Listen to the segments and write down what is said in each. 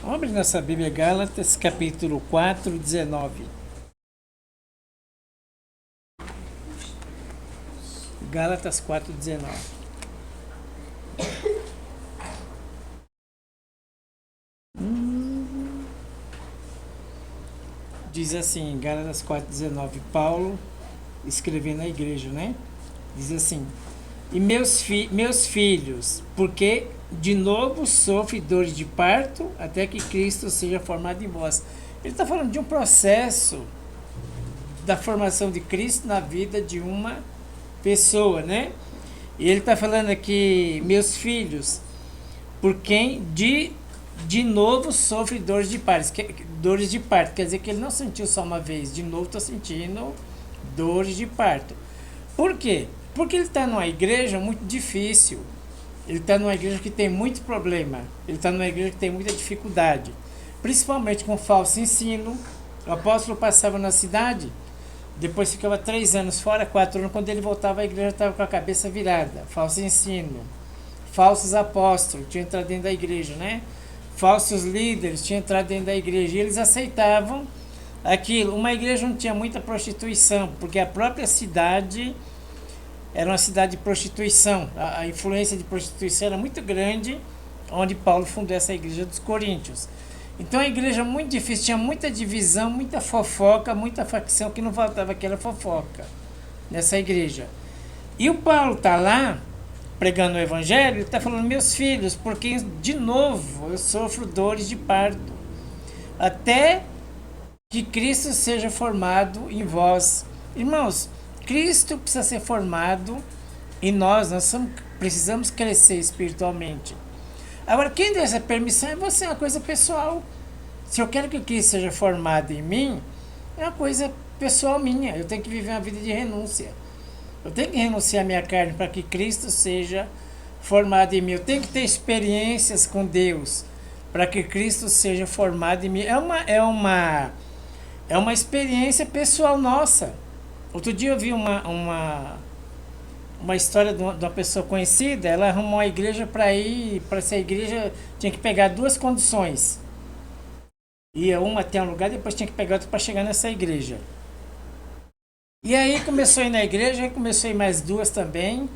Vamos abrir nossa Bíblia, Gálatas, capítulo 4, 19. Gálatas 4, 19. Diz assim, Gálatas 4, 19, Paulo escrevendo à igreja, né? Diz assim: E meus filhos, porque de novo sofre dores de parto, até que Cristo seja formado em vós. Ele está falando de um processo da formação de Cristo na vida de uma pessoa, né? E ele está falando aqui, meus filhos, por quem de novo sofre dores de parto. Quer dizer que ele não sentiu só uma vez, de novo está sentindo dores de parto. Por quê? Porque ele está numa igreja muito difícil. Ele está numa igreja que tem muito problema. Ele está numa igreja que tem muita dificuldade. Principalmente com falso ensino. O apóstolo passava na cidade, depois ficava 3 anos fora, 4 anos. Quando ele voltava, a igreja estava com a cabeça virada. Falso ensino. Falsos apóstolos tinham entrado dentro da igreja, né? Falsos líderes tinham entrado dentro da igreja. E eles aceitavam aquilo. Uma igreja não tinha muita prostituição, porque a própria cidade era uma cidade de prostituição. A influência de prostituição era muito grande, onde Paulo fundou essa igreja dos Coríntios. Então a igreja muito difícil, tinha muita divisão, muita fofoca, muita facção, que não faltava aquela fofoca nessa igreja. E o Paulo está lá, pregando o evangelho, ele está falando, meus filhos, porque de novo eu sofro dores de parto, até que Cristo seja formado em vós. Irmãos, Cristo precisa ser formado em nós, precisamos crescer espiritualmente. Agora, quem dá essa permissão é você, é uma coisa pessoal. Se eu quero que Cristo seja formado em mim, é uma coisa pessoal minha. Eu tenho que viver uma vida de renúncia. Eu tenho que renunciar à minha carne para que Cristo seja formado em mim. Eu tenho que ter experiências com Deus para que Cristo seja formado em mim. É uma experiência pessoal nossa. Outro dia eu vi uma história de uma pessoa conhecida. Ela arrumou uma igreja para ir, para essa igreja tinha que pegar 2 condições. Ia uma até um lugar, depois tinha que pegar outra para chegar nessa igreja. E aí começou a ir na igreja, aí começou a ir mais 2 também,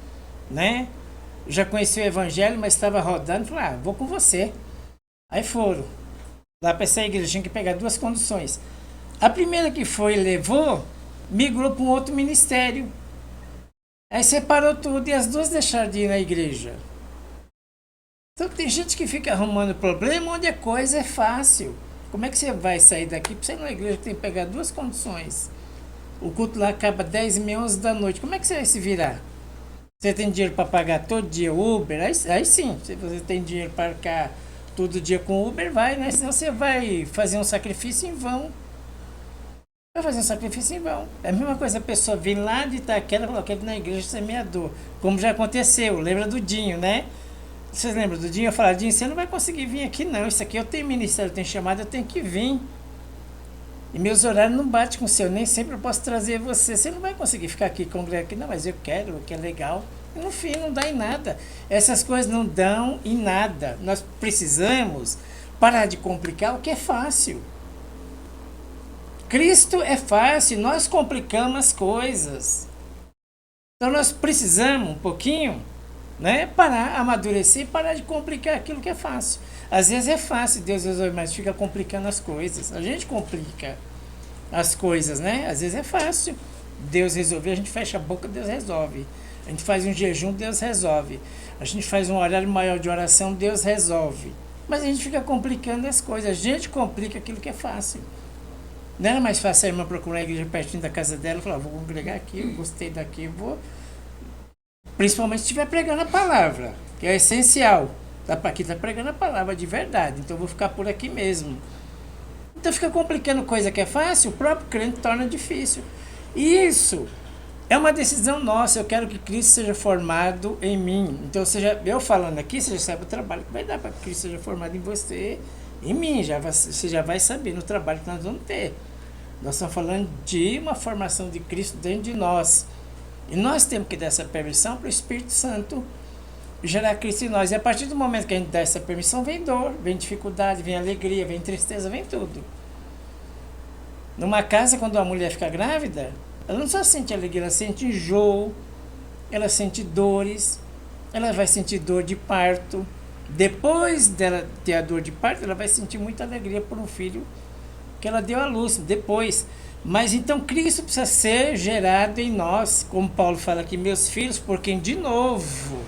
né? Já conhecia o evangelho, mas estava rodando, falei, vou com você. Aí foram lá para essa igreja, tinha que pegar 2 condições. A primeira que foi e levou, migrou para um outro ministério. Aí separou tudo e as 2 deixaram de ir na igreja. Então tem gente que fica arrumando problema onde a coisa é fácil. Como é que você vai sair daqui para você ir na igreja que tem que pegar 2 condições? O culto lá acaba 10h30, 11 da noite. Como é que você vai se virar? Você tem dinheiro para pagar todo dia Uber? Aí sim, se você tem dinheiro para pagar todo dia com Uber, vai, né? Senão você vai fazer um sacrifício em vão. Vai fazer um sacrifício em vão. É a mesma coisa a pessoa vir lá de Itaquera e falar, eu quero ir na igreja semeador. Como já aconteceu, lembra do Dinho, né? Vocês lembram do Dinho? Eu falava, Dinho, você não vai conseguir vir aqui não. Isso aqui eu tenho ministério, eu tenho chamado, eu tenho que vir. E meus horários não batem com o seu, nem sempre eu posso trazer você. Você não vai conseguir ficar aqui congregar aqui, não, mas eu quero, que é legal. E no fim não dá em nada. Essas coisas não dão em nada. Nós precisamos parar de complicar o que é fácil. Cristo é fácil, nós complicamos as coisas. Então nós precisamos um pouquinho, né, parar, amadurecer e parar de complicar aquilo que é fácil. Às vezes é fácil, Deus resolve, mas fica complicando as coisas. A gente complica as coisas, né? Às vezes é fácil Deus resolver, a gente fecha a boca, Deus resolve. A gente faz um jejum, Deus resolve. A gente faz um horário maior de oração, Deus resolve. Mas a gente fica complicando as coisas, a gente complica aquilo que é fácil. Não era mais fácil a irmã procurar a igreja pertinho da casa dela e falar, vou congregar aqui, eu gostei daqui, eu vou. Principalmente se estiver pregando a palavra, que é essencial. Aqui está pregando a palavra de verdade, então eu vou ficar por aqui mesmo. Então fica complicando coisa que é fácil, o próprio crente torna difícil. E isso é uma decisão nossa, eu quero que Cristo seja formado em mim. Então, seja eu falando aqui, você já sabe o trabalho que vai dar para que Cristo seja formado em você, em mim. Você já vai saber no trabalho que nós vamos ter. Nós estamos falando de uma formação de Cristo dentro de nós. E nós temos que dar essa permissão para o Espírito Santo gerar Cristo em nós. E a partir do momento que a gente dá essa permissão, vem dor, vem dificuldade, vem alegria, vem tristeza, vem tudo. Numa casa, quando a mulher fica grávida, ela não só sente alegria, ela sente enjoo, ela sente dores, ela vai sentir dor de parto. Depois dela ter a dor de parto, ela vai sentir muita alegria por um filho que ela deu à luz, depois. Mas então Cristo precisa ser gerado em nós, como Paulo fala aqui, meus filhos, por quem de novo,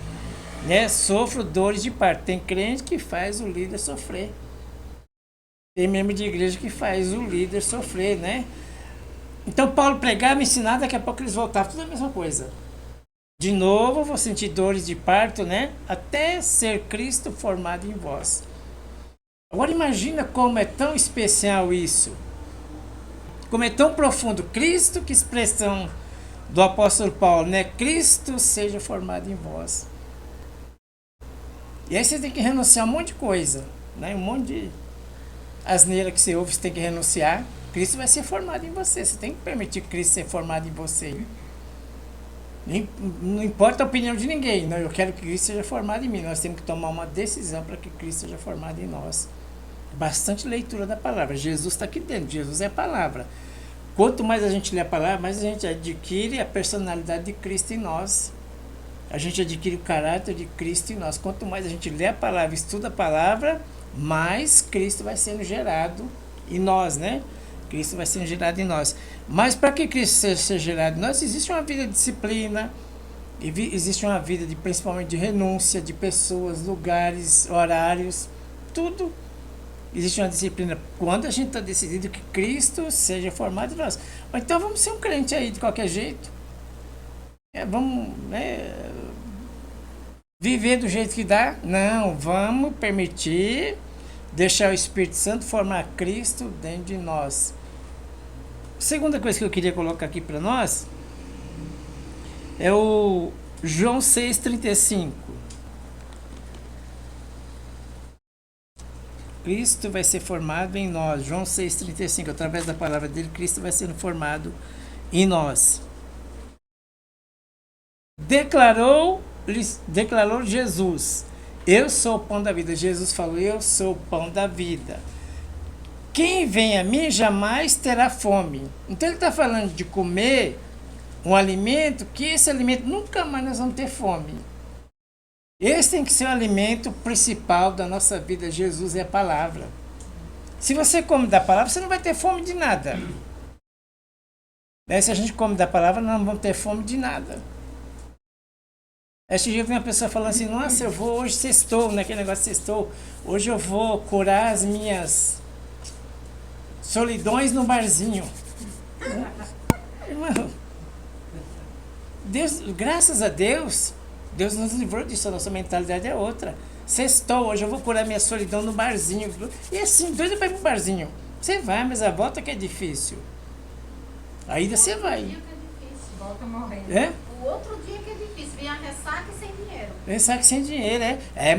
né, sofro dores de parto. Tem crente que faz o líder sofrer. Tem membro de igreja que faz o líder sofrer, né? Então Paulo pregava, ensinava, daqui a pouco eles voltavam, tudo a mesma coisa. De novo, vou sentir dores de parto, né? Até ser Cristo formado em vós. Agora imagina como é tão especial isso. Como é tão profundo. Cristo, que expressão do apóstolo Paulo, né? Cristo seja formado em vós. E aí você tem que renunciar a um monte de coisa, né? Um monte de asneira que você ouve, você tem que renunciar. Cristo vai ser formado em você. Você tem que permitir Cristo ser formado em você. Não importa a opinião de ninguém. Não, eu quero que Cristo seja formado em mim. Nós temos que tomar uma decisão para que Cristo seja formado em nós. Bastante leitura da palavra. Jesus está aqui dentro. Jesus é a palavra. Quanto mais a gente lê a palavra, mais a gente adquire a personalidade de Cristo em nós. A gente adquire o caráter de Cristo em nós. Quanto mais a gente lê a palavra, estuda a palavra, mais Cristo vai sendo gerado em nós, né? Cristo vai sendo gerado em nós. Mas para que Cristo seja gerado em nós, existe uma vida de disciplina, existe uma vida de, principalmente de renúncia de pessoas, lugares, horários, tudo. Existe uma disciplina quando a gente está decidido que Cristo seja formado em nós. Ou então vamos ser um crente aí de qualquer jeito. Vamos, né, viver do jeito que dá? Não, vamos permitir deixar o Espírito Santo formar Cristo dentro de nós. A segunda coisa que eu queria colocar aqui para nós é o João 6,35. Cristo vai ser formado em nós. João 6,35. Através da palavra dele, Cristo vai sendo formado em nós. Declarou Jesus: eu sou o pão da vida. Jesus falou: eu sou o pão da vida. Quem vem a mim jamais terá fome. Então ele está falando de comer um alimento, que esse alimento nunca mais nós vamos ter fome. Esse tem que ser o alimento principal da nossa vida. Jesus é a palavra. Se você come da palavra, você não vai ter fome de nada. Se a gente come da palavra, nós não vamos ter fome de nada. Esse dia eu vi uma pessoa falando assim: nossa, eu vou hoje, sextou, né? Aquele negócio de sextou. Hoje eu vou curar as minhas solidões no barzinho. Irmão, Deus, graças a Deus, Deus nos livrou disso. A nossa mentalidade é outra. Sextou, hoje eu vou curar minha solidão no barzinho. E assim, doido para ir pro barzinho. Você vai, mas a volta que é difícil. Aí você vai. Volta morrendo. O outro dia que é difícil, vem a ressaca e sem dinheiro. Ressaca sem dinheiro,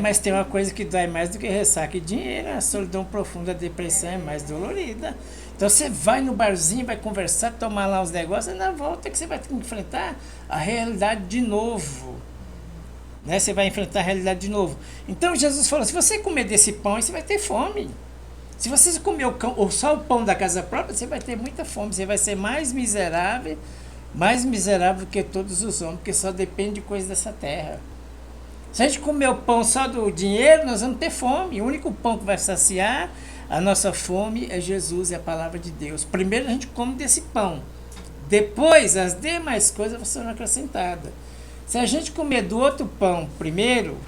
mas tem uma coisa que dói mais do que ressaca e dinheiro. A solidão profunda, a depressão é mais dolorida. Então você vai no barzinho, vai conversar, tomar lá os negócios, e na volta que você vai ter que enfrentar a realidade de novo. Né? Você vai enfrentar a realidade de novo. Então Jesus falou: se você comer desse pão, você vai ter fome. Se você comer só o pão da casa própria, você vai ter muita fome. Você vai ser mais miserável que todos os homens, porque só depende de coisas dessa terra. Se a gente comer o pão só do dinheiro, nós vamos ter fome. O único pão que vai saciar a nossa fome é Jesus, é a palavra de Deus. Primeiro a gente come desse pão. Depois, as demais coisas serão acrescentadas. Se a gente comer do outro pão primeiro,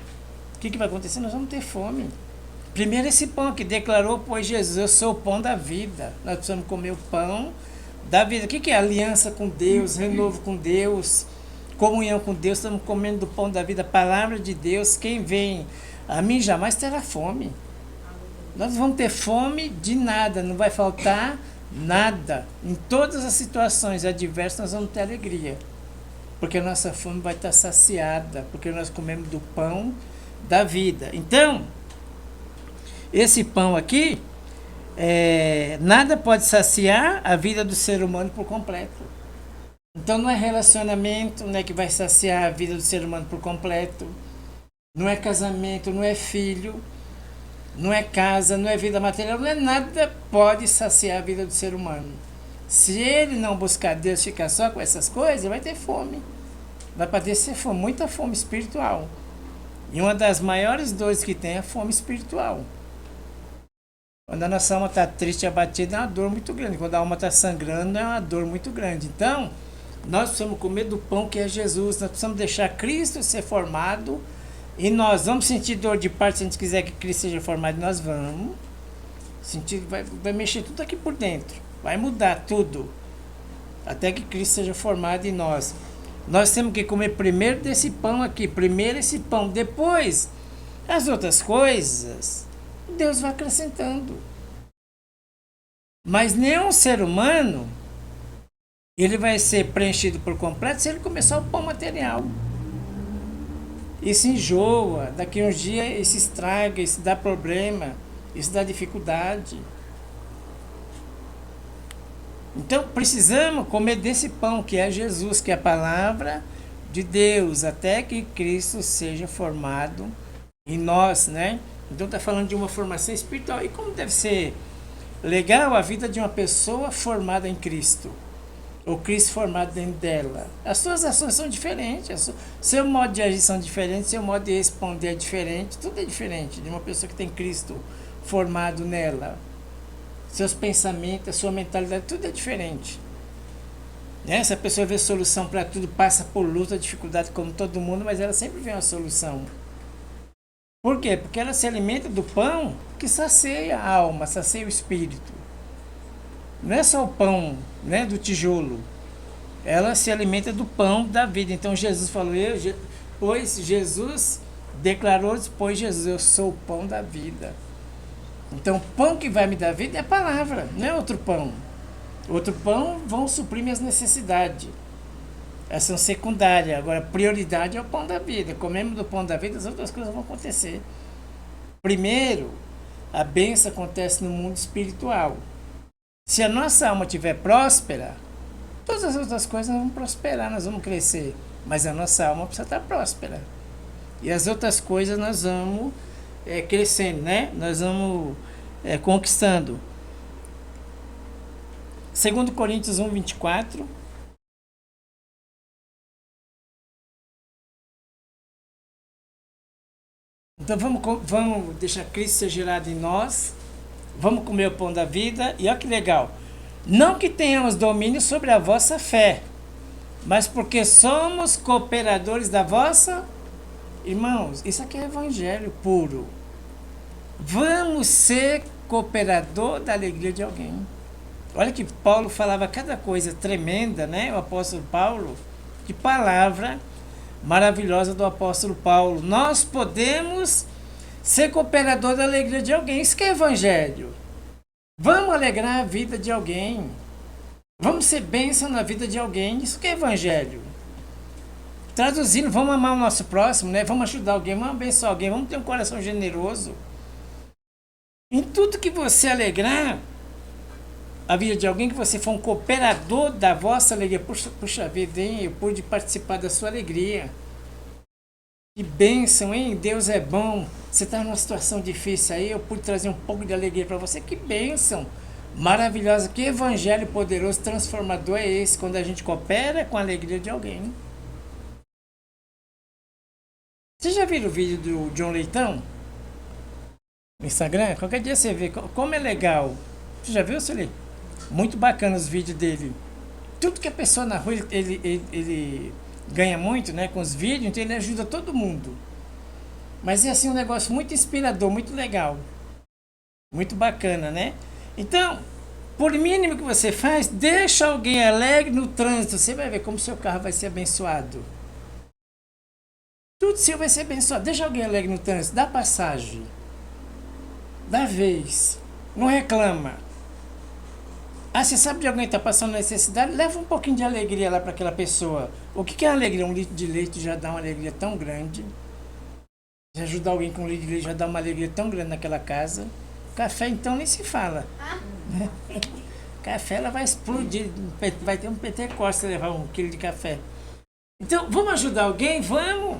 o que vai acontecer? Nós vamos ter fome. Primeiro esse pão que declarou, pois Jesus: eu sou o pão da vida. Nós precisamos comer o pão da vida. O que é aliança com Deus, renovo com Deus, comunhão com Deus? Estamos comendo do pão da vida, a palavra de Deus. Quem vem a mim jamais terá fome. Nós vamos ter fome de nada, não vai faltar nada. Em todas as situações adversas nós vamos ter alegria, porque a nossa fome vai estar saciada, porque nós comemos do pão da vida. Então, esse pão aqui, nada pode saciar a vida do ser humano por completo. Então não é relacionamento, né, que vai saciar a vida do ser humano por completo. não é casamento, não é filho, não é casa, não é vida material, não é nada pode saciar a vida do ser humano. Se ele não buscar Deus, ficar só com essas coisas, vai ter fome. Vai padecer fome, muita fome espiritual. E uma das maiores dores que tem é a fome espiritual. Quando a nossa alma está triste e abatida, é uma dor muito grande. Quando a alma está sangrando, é uma dor muito grande. Então, nós precisamos comer do pão que é Jesus. Nós precisamos deixar Cristo ser formado. E nós vamos sentir dor de parte se a gente quiser que Cristo seja formado. Nós vamos. Sentir, vai mexer tudo aqui por dentro. Vai mudar tudo. Até que Cristo seja formado em nós. Nós temos que comer primeiro desse pão aqui. Primeiro esse pão. Depois, as outras coisas, Deus vai acrescentando. Mas nenhum ser humano, ele vai ser preenchido por completo se ele comer só o pão material. Isso enjoa. Daqui a uns dias isso estraga, isso dá problema, isso dá dificuldade. Então precisamos comer desse pão que é Jesus, que é a palavra de Deus, até que Cristo seja formado em nós, né? Então está falando de uma formação espiritual. E como deve ser legal a vida de uma pessoa formada em Cristo, ou Cristo formado dentro dela. As suas ações são diferentes, seu modo de agir são diferentes, seu modo de responder é diferente, tudo é diferente de uma pessoa que tem Cristo formado nela. Seus pensamentos, a sua mentalidade, tudo é diferente. Né? Se a pessoa vê solução para tudo, passa por luta, dificuldade como todo mundo, mas ela sempre vê uma solução. Por quê? Porque ela se alimenta do pão que sacia a alma, sacia o espírito. Não é só o pão, né, do tijolo. Ela se alimenta do pão da vida. Então Jesus falou, pois Jesus declarou, pois Jesus, eu sou o pão da vida. Então, o pão que vai me dar vida é a palavra, não é outro pão. Outro pão vão suprir minhas necessidades. Essas são secundárias. Agora, a prioridade é o pão da vida. Comemos do pão da vida, as outras coisas vão acontecer. Primeiro, a bênção acontece no mundo espiritual. Se a nossa alma estiver próspera, todas as outras coisas vão prosperar, nós vamos crescer. Mas a nossa alma precisa estar próspera. E as outras coisas nós vamos crescendo, né? Nós vamos conquistando. 2 Coríntios 1, 24. Então vamos deixar Cristo ser gerado em nós. Vamos comer o pão da vida. E olha que legal. Não que tenhamos domínio sobre a vossa fé, mas porque somos cooperadores da vossa. Irmãos, isso aqui é evangelho puro. Vamos ser cooperador da alegria de alguém. Olha que Paulo falava cada coisa tremenda, né? O apóstolo Paulo, que palavra maravilhosa do apóstolo Paulo. Nós podemos ser cooperador da alegria de alguém. Isso que é evangelho. Vamos alegrar a vida de alguém. Vamos ser bênção na vida de alguém. Isso que é evangelho. Traduzindo, vamos amar o nosso próximo, né? Vamos ajudar alguém, vamos abençoar alguém, vamos ter um coração generoso. Em tudo que você alegrar a vida de alguém, que você for um cooperador da vossa alegria. Puxa vida, hein? Eu pude participar da sua alegria. Que bênção, hein? Deus é bom. Você está numa situação difícil aí, eu pude trazer um pouco de alegria para você. Que bênção maravilhosa. Que evangelho poderoso, transformador é esse, quando a gente coopera com a alegria de alguém. Vocês já viram o vídeo do John Leitão? No Instagram? Qualquer dia você vê como é legal. Você já viu, Sueli? Muito bacana os vídeos dele. Tudo que a pessoa na rua, ele ganha muito, né, com os vídeos, então ele ajuda todo mundo. Mas é assim um negócio muito inspirador, muito legal. Muito bacana, né? Então, por mínimo que você faz, deixa alguém alegre no trânsito. Você vai ver como seu carro vai ser abençoado. Tudo seu vai ser abençoado. Deixa alguém alegre no trânsito. Dá passagem. Dá vez. Não reclama. Ah, você sabe de alguém que está passando necessidade? Leva um pouquinho de alegria lá para aquela pessoa. O que é alegria? Um litro de leite já dá uma alegria tão grande. Se ajudar alguém com um litro de leite já dá uma alegria tão grande naquela casa. Café, então, nem se fala. Café, ela vai explodir. Vai ter um Pentecostes levar 1 quilo de café. Então, vamos ajudar alguém? Vamos!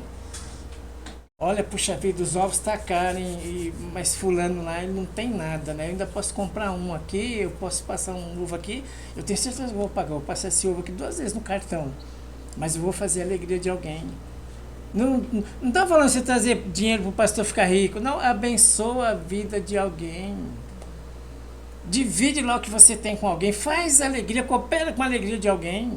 Olha, puxa vida, os ovos tá caro, hein? Mas fulano lá, ele não tem nada, né? Eu ainda posso comprar um aqui, eu posso passar um ovo aqui. Eu tenho certeza que eu vou pagar, eu vou passar esse ovo aqui 2 vezes no cartão. Mas eu vou fazer a alegria de alguém. Não estou falando você trazer dinheiro para o pastor ficar rico. Não, abençoa a vida de alguém. Divide lá o que você tem com alguém. Faz alegria, coopera com a alegria de alguém.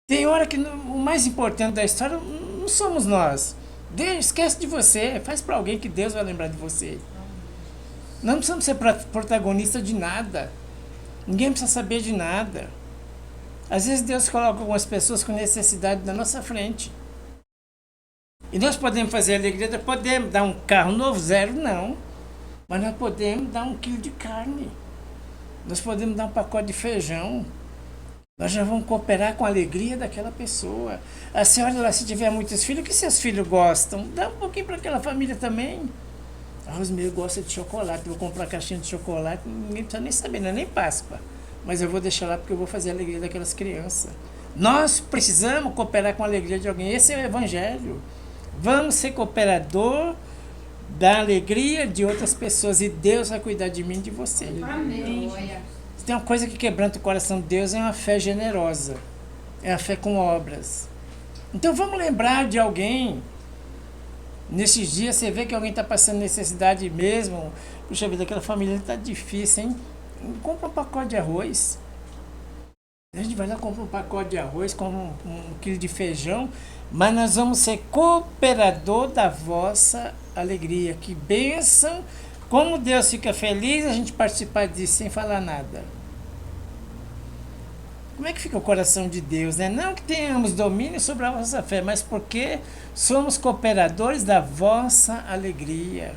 Tem hora que o mais importante da história não somos nós. Deus esquece de você. Faz para alguém que Deus vai lembrar de você. Não precisamos ser protagonista de nada. Ninguém precisa saber de nada. Às vezes Deus coloca algumas pessoas com necessidade na nossa frente. E nós podemos fazer alegria, podemos dar um carro novo, zero, não. Mas nós podemos dar 1 quilo de carne. Nós podemos dar um pacote de feijão. Nós já vamos cooperar com a alegria daquela pessoa. A senhora lá, se tiver muitos filhos, o que seus filhos gostam? Dá um pouquinho para aquela família também. A Rosmeiro gosta de chocolate, eu vou comprar uma caixinha de chocolate, ninguém precisa nem saber, não é nem Páscoa. Mas eu vou deixar lá porque eu vou fazer a alegria daquelas crianças. Nós precisamos cooperar com a alegria de alguém. Esse é o Evangelho. Vamos ser cooperador da alegria de outras pessoas. E Deus vai cuidar de mim e de você. Amém. Se tem uma coisa que quebranta o coração de Deus, é uma fé generosa. É a fé com obras. Então vamos lembrar de alguém. Nesses dias você vê que alguém está passando necessidade mesmo. Puxa vida, aquela família está difícil, hein? Compra um pacote de arroz. A gente vai lá, compra um pacote de arroz, compra um quilo de feijão, mas nós vamos ser cooperador da vossa alegria. Que bênção! Como Deus fica feliz a gente participar disso sem falar nada. Como é que fica o coração de Deus, né? Não que tenhamos domínio sobre a vossa fé, mas porque somos cooperadores da vossa alegria.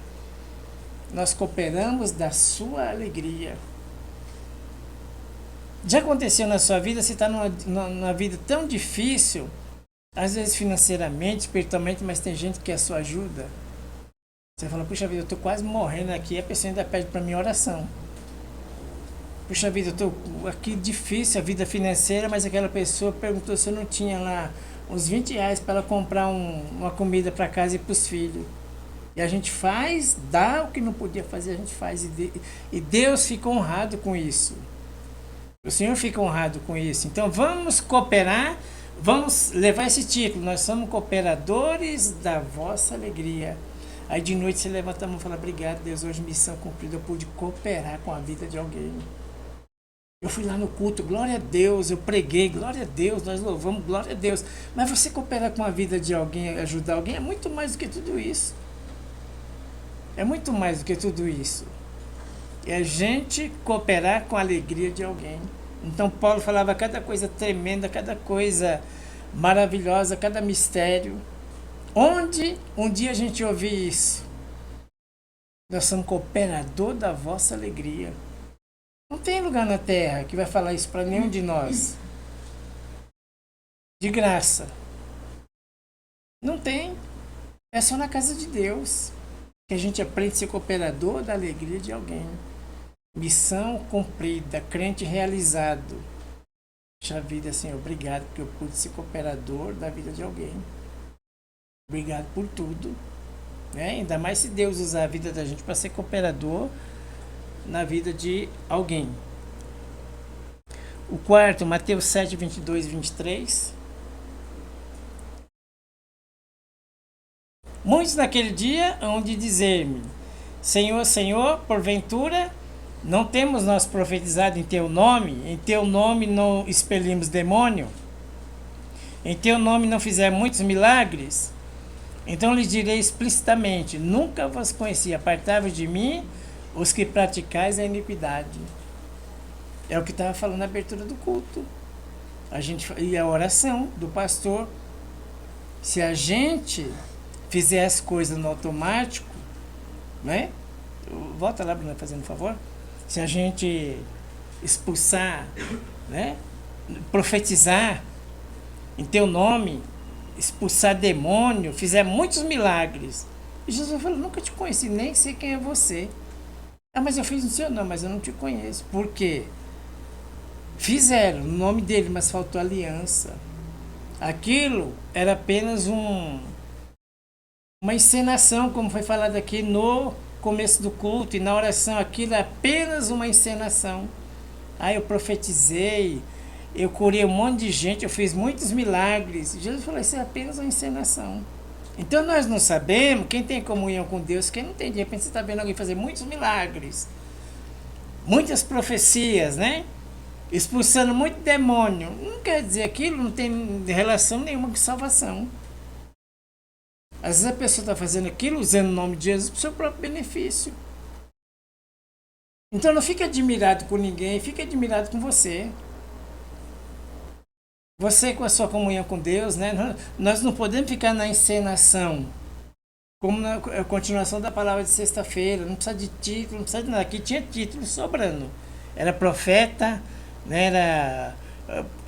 Nós cooperamos da sua alegria. Já aconteceu na sua vida, você está numa vida tão difícil, às vezes financeiramente, espiritualmente, mas tem gente que quer a sua ajuda. Você fala, puxa vida, eu estou quase morrendo aqui, e a pessoa ainda pede para mim oração. Puxa vida, eu estou aqui difícil a vida financeira, mas aquela pessoa perguntou se eu não tinha lá uns 20 reais para ela comprar uma comida para casa e para os filhos. E a gente faz, dá o que não podia fazer, a gente faz. E Deus fica honrado com isso. O Senhor fica honrado com isso. Então vamos cooperar, vamos levar esse título. Nós somos cooperadores da vossa alegria. Aí de noite você levanta a mão e fala, obrigado Deus, hoje missão cumprida, eu pude cooperar com a vida de alguém. Eu fui lá no culto, glória a Deus, eu preguei, glória a Deus, nós louvamos, glória a Deus. Mas você cooperar com a vida de alguém, ajudar alguém, é muito mais do que tudo isso. É muito mais do que tudo isso. É a gente cooperar com a alegria de alguém. Então Paulo falava cada coisa tremenda, cada coisa maravilhosa, cada mistério. Onde um dia a gente ouvir isso? Nós somos cooperador da vossa alegria. Não tem lugar na terra que vai falar isso para nenhum de nós. De graça. Não tem. É só na casa de Deus que a gente aprende a ser cooperador da alegria de alguém. Missão cumprida, crente realizado. Puxa vida, Senhor, obrigado porque eu pude ser cooperador da vida de alguém. Obrigado por tudo. Né? Ainda mais se Deus usar a vida da gente para ser cooperador na vida de alguém. O quarto, Mateus 7, 22 e 23. Muitos naquele dia hão de dizer-me, Senhor, Senhor, porventura, não temos nós profetizado em Teu nome? Em Teu nome não expelimos demônio? Em Teu nome não fizemos muitos milagres? Então lhes direi explicitamente, nunca vos conheci, apartai-vos de mim, os que praticais a iniquidade. É o que estava falando na abertura do culto. E a oração do pastor. Se a gente fizer as coisas no automático, né? Volta lá, Bruna, fazendo favor. Se a gente expulsar, né? Profetizar em teu nome, expulsar demônio, fizer muitos milagres. E Jesus falou, nunca te conheci, nem sei quem é você. Ah, mas eu fiz no seu nome, mas eu não te conheço. Por quê? Fizeram no nome dele, mas faltou aliança. Aquilo era apenas um Uma encenação, como foi falado aqui no começo do culto e na oração, aquilo é apenas uma encenação. Ah, eu profetizei, eu curei um monte de gente, eu fiz muitos milagres. Jesus falou, isso é apenas uma encenação. Então nós não sabemos, quem tem comunhão com Deus, quem não tem, de repente você está vendo alguém fazer muitos milagres, muitas profecias, né? Expulsando muito demônio. Não quer dizer aquilo, não tem relação nenhuma com salvação. Às vezes a pessoa está fazendo aquilo usando o nome de Jesus para o seu próprio benefício. Então não fique admirado com ninguém, fique admirado com você. Você com a sua comunhão com Deus, né? Nós não podemos ficar na encenação. Como na continuação da palavra de sexta-feira, não precisa de título, não precisa de nada. Aqui tinha título sobrando. Era profeta, né? Era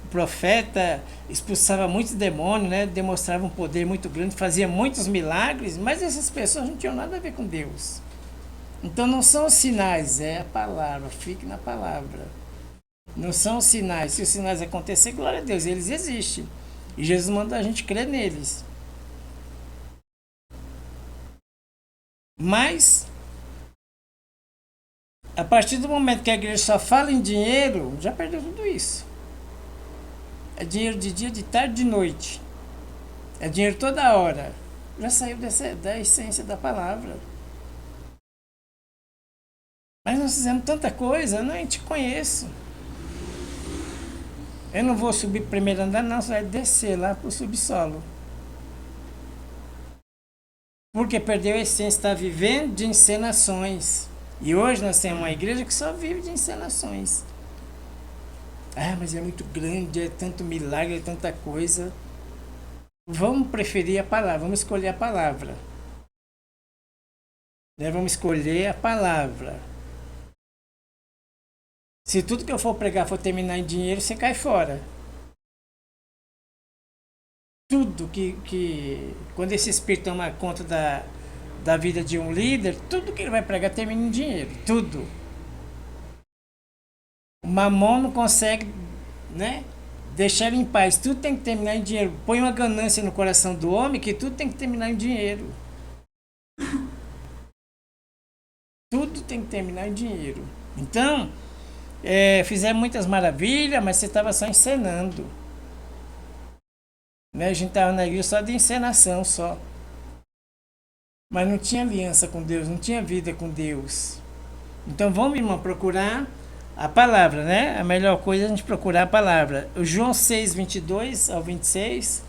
profeta, expulsava muitos demônios, né? Demonstrava um poder muito grande, fazia muitos milagres, mas essas pessoas não tinham nada a ver com Deus. Então não são os sinais, é a palavra, fique na palavra. Não são os sinais. Se os sinais acontecerem, glória a Deus, eles existem. E Jesus manda a gente crer neles. Mas, a partir do momento que a igreja só fala em dinheiro, já perdeu tudo isso. É dinheiro de dia, de tarde, de noite. É dinheiro toda hora. Já saiu da essência da palavra. Mas nós fizemos tanta coisa, não, a gente conhece. Eu não vou subir pro primeiro andar, não, você vai descer lá pro subsolo. Porque perdeu a essência, está vivendo de encenações. E hoje nós temos uma igreja que só vive de encenações. Ah, mas é muito grande, é tanto milagre, é tanta coisa. Vamos preferir a palavra, vamos escolher a palavra. Né? Vamos escolher a palavra. Se tudo que eu for pregar for terminar em dinheiro, você cai fora. Tudo que quando esse espírito toma conta da vida de um líder, tudo que ele vai pregar termina em dinheiro. Tudo. O mamão não consegue, né, deixar ele em paz. Tudo tem que terminar em dinheiro. Põe uma ganância no coração do homem que tudo tem que terminar em dinheiro. Tudo tem que terminar em dinheiro. Então, fizemos muitas maravilhas, mas você estava só encenando. Né? A gente estava na igreja só de encenação, só. Mas não tinha aliança com Deus, não tinha vida com Deus. Então vamos, irmão, procurar a palavra, né? A melhor coisa é a gente procurar a palavra. O João 6, 22 ao 26.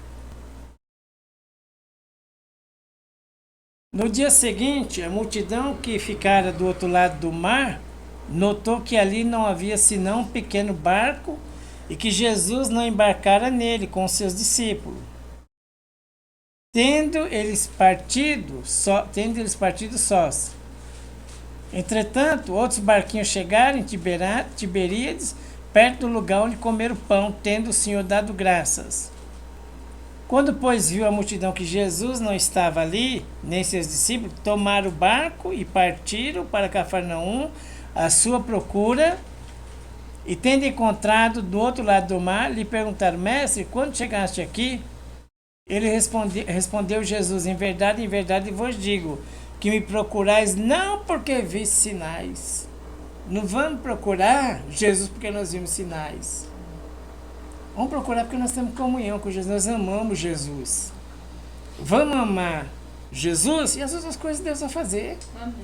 No dia seguinte, a multidão que ficara do outro lado do mar notou que ali não havia senão um pequeno barco e que Jesus não embarcara nele com os seus discípulos. Tendo eles partido sós. Entretanto, outros barquinhos chegaram em Tiberíades, perto do lugar onde comeram pão, tendo o Senhor dado graças. Quando, pois, viu a multidão que Jesus não estava ali, nem seus discípulos, tomaram o barco e partiram para Cafarnaum à sua procura. E tendo encontrado do outro lado do mar, lhe perguntaram: Mestre, quando chegaste aqui? Ele respondeu Jesus: em verdade vos digo, que me procurais não porque viste sinais. Não vamos procurar Jesus porque nós vimos sinais. Vamos procurar porque nós temos comunhão com Jesus, nós amamos Jesus. Vamos amar Jesus e as outras coisas Deus vai fazer. Amém.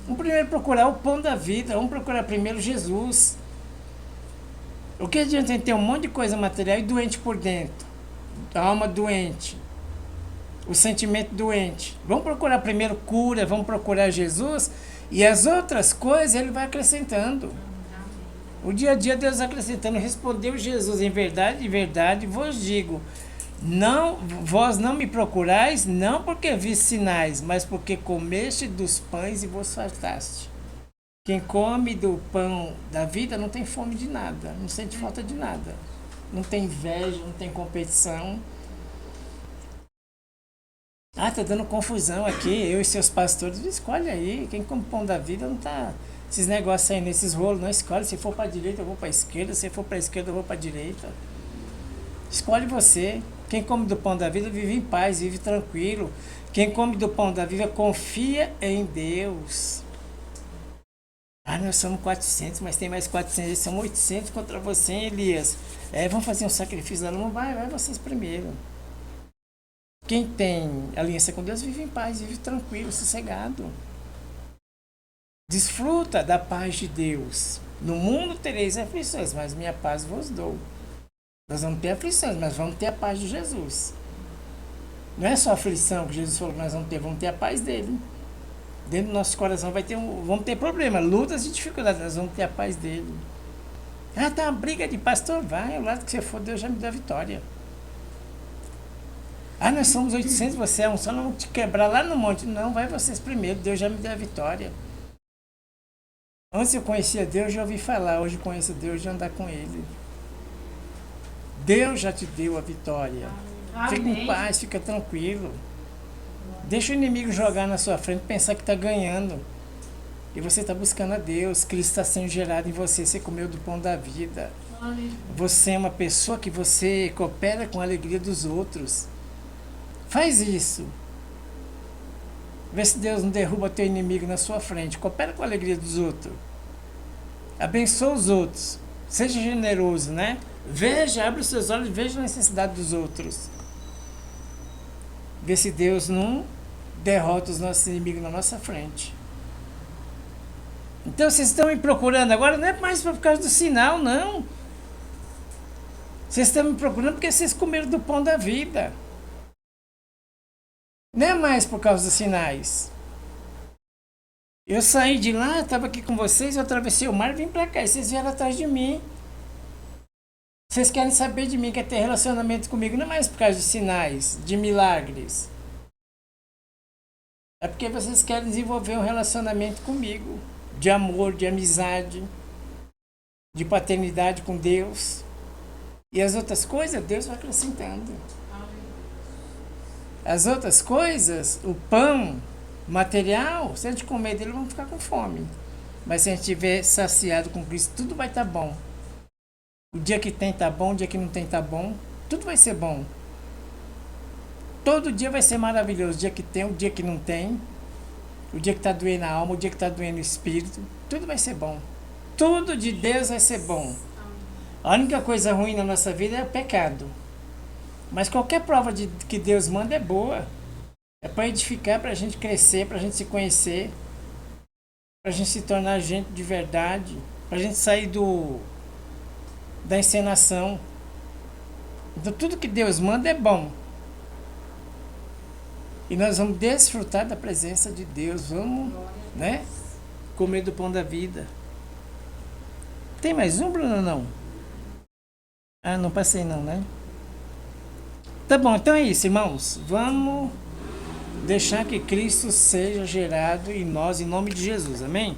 Vamos primeiro procurar o pão da vida, vamos procurar primeiro Jesus. O que adianta a gente ter um monte de coisa material e doente por dentro? A alma doente, o sentimento doente. Vamos procurar primeiro cura, vamos procurar Jesus e as outras coisas Ele vai acrescentando. O dia a dia Deus acrescentando. Respondeu Jesus: em verdade vos digo, vós não me procurais, não porque viste sinais, mas porque comeste dos pães e vos fartaste. Quem come do pão da vida não tem fome de nada, não sente falta de nada. Não tem inveja, não tem competição. Ah, tá dando confusão aqui, eu e seus pastores. Escolhe aí, quem come pão da vida não tá... Esses negócios aí, nesses rolos, não escolhe. Se for para a direita, eu vou para a esquerda. Se for para a esquerda, eu vou para a direita. Escolhe você. Quem come do pão da vida vive em paz, vive tranquilo. Quem come do pão da vida confia em Deus. Ah, nós somos 400, mas tem mais 400, eles são 800 contra você, hein, Elias? Vamos fazer um sacrifício lá. Não vai vocês primeiro. Quem tem aliança com Deus vive em paz, vive tranquilo, sossegado. Desfruta da paz de Deus. No mundo tereis aflições, mas minha paz vos dou. Nós vamos ter aflições, mas vamos ter a paz de Jesus. Não é só aflição que Jesus falou que nós vamos ter a paz dele. Dentro do nosso coração vamos ter problema, lutas e dificuldades, nós vamos ter a paz dele. Ah, tá uma briga de pastor, vai, ao lado que você for, Deus já me deu a vitória. Ah, nós somos 800, você é um só, não vamos te quebrar lá no monte. Não, vai vocês primeiro, Deus já me deu a vitória. Antes eu conhecia Deus, já ouvi falar, hoje eu conheço Deus, já andar com Ele. Deus já te deu a vitória. Fica em paz, fica tranquilo. Deixa o inimigo jogar na sua frente, pensar que está ganhando. E você está buscando a Deus. Cristo está sendo gerado em você. Você comeu do pão da vida. Você é uma pessoa que você coopera com a alegria dos outros. Faz isso. Vê se Deus não derruba teu inimigo na sua frente. Coopera com a alegria dos outros. Abençoa os outros. Seja generoso, né? Abre os seus olhos e veja a necessidade dos outros. Vê se Deus não derrota os nossos inimigos na nossa frente. Então vocês estão me procurando agora, não é mais por causa do sinal, não. Vocês estão me procurando porque vocês comeram do pão da vida. Não é mais por causa dos sinais. Eu saí de lá, estava aqui com vocês, eu atravessei o mar e vim para cá. E vocês vieram atrás de mim. Vocês querem saber de mim, quer ter relacionamento comigo, não é mais por causa de sinais, de milagres. É porque vocês querem desenvolver um relacionamento comigo, de amor, de amizade, de paternidade com Deus. E as outras coisas, Deus vai acrescentando. As outras coisas, o pão material, se a gente comer dele, vamos ficar com fome. Mas se a gente estiver saciado com Cristo, tudo vai estar bom. O dia que tem tá bom, o dia que não tem tá bom. Tudo vai ser bom. Todo dia vai ser maravilhoso. O dia que tem, o dia que não tem. O dia que tá doendo a alma, o dia que tá doendo o espírito. Tudo vai ser bom. Tudo de Deus vai ser bom. A única coisa ruim na nossa vida é o pecado. Mas qualquer prova que Deus manda é boa. É para edificar, para a gente crescer, para a gente se conhecer. Para a gente se tornar gente de verdade. Para a gente sair da encenação. Então tudo que Deus manda é bom. E nós vamos desfrutar da presença de Deus. Vamos, né? Comer do pão da vida. Tem mais um, Bruno, não? Ah, não passei não, né? Tá bom, então é isso, irmãos. Vamos deixar que Cristo seja gerado em nós, em nome de Jesus. Amém?